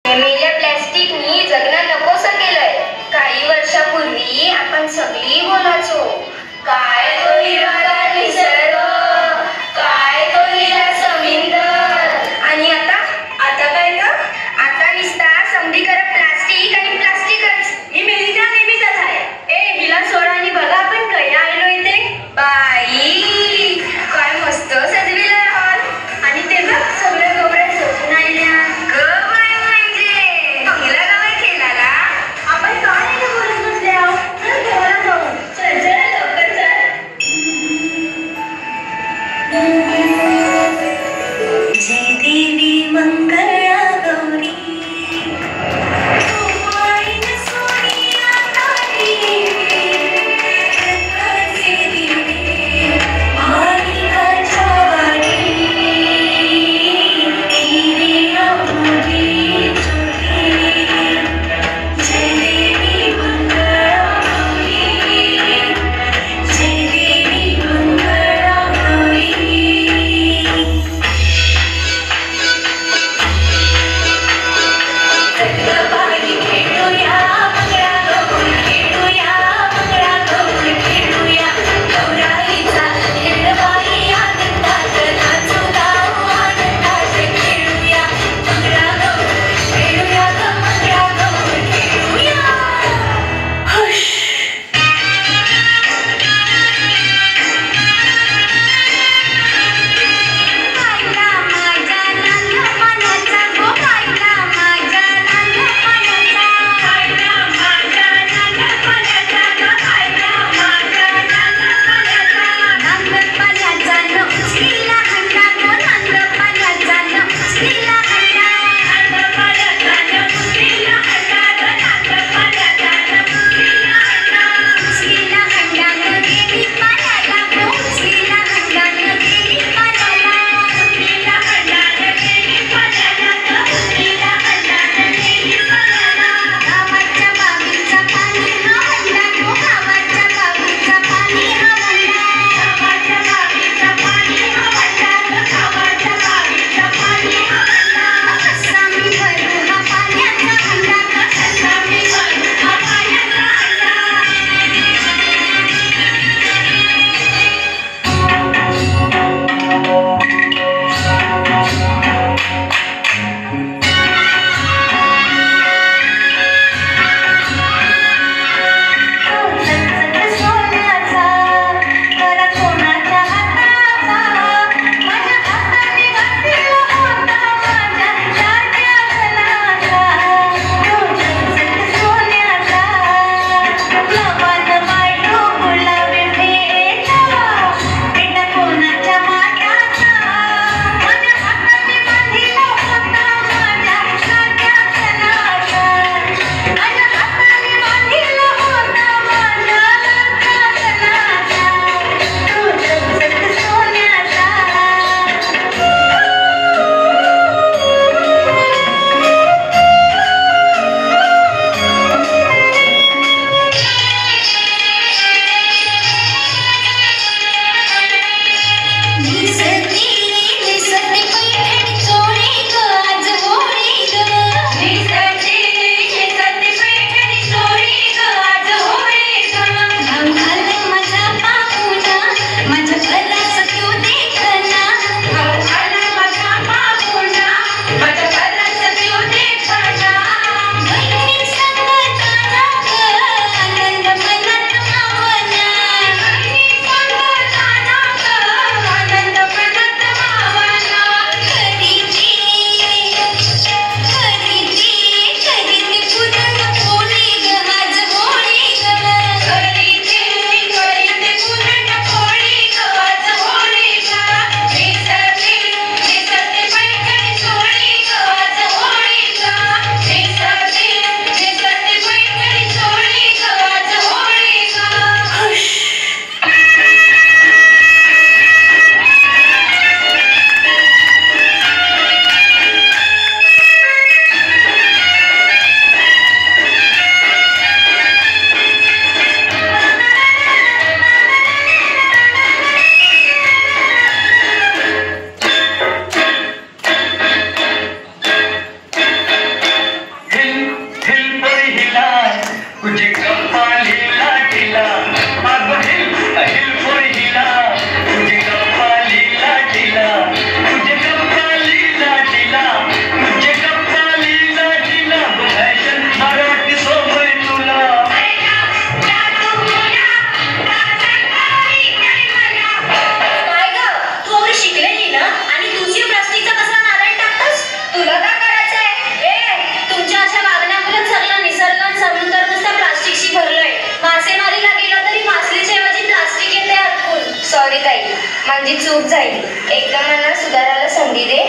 मेल्या प्लॅस्टिकनी जगणं नकोसं केलंय. काही वर्षापूर्वी आपण सगळी बोलायचो, काय तो हिरवागार निसर्ग, काय तो हिरा समुद्र. आणि आता काय ग? आता निसता समधीकरं प्लास्टिक आणि प्लास्टिकच. ही मेलीचा नेहमीच आहे. हिला सोडा आणि बघा आपण कया आलो इथे. बाई काय मस्त सजविलाय हॉल. आणि ते बघ सगळ्या गवऱ्या सजून आल्या. ग बाय म्हणजे चांगला गवय केला. आपण काय बोलत बसले आहोत. चल घराला जाऊ. चल चल लवकर चल. तुझे कपालीला टिला अगं हिल फॉर हिला तुझे कपालीला टिला तुझे कपालीला टिला तुझे कपालीला टिला फॅशन मराठी सोबत तुला काय ग तू एवढी शिकलेली ना आणि तुझी प्लास्टिकचा कसा नारळ टाकतोस तुला काय करायचंय तुमच्या अशा वागण्यामुळे सगळं निसर्ग समुद्र नुसतं प्लास्टिकशी भरलंय मासेमारीला गेलो तरी मासलीच्या ऐवजी प्लास्टिक येते अडकून सॉरी ताई माझी चूक झाली एकदा मला सुधारायला संधी दे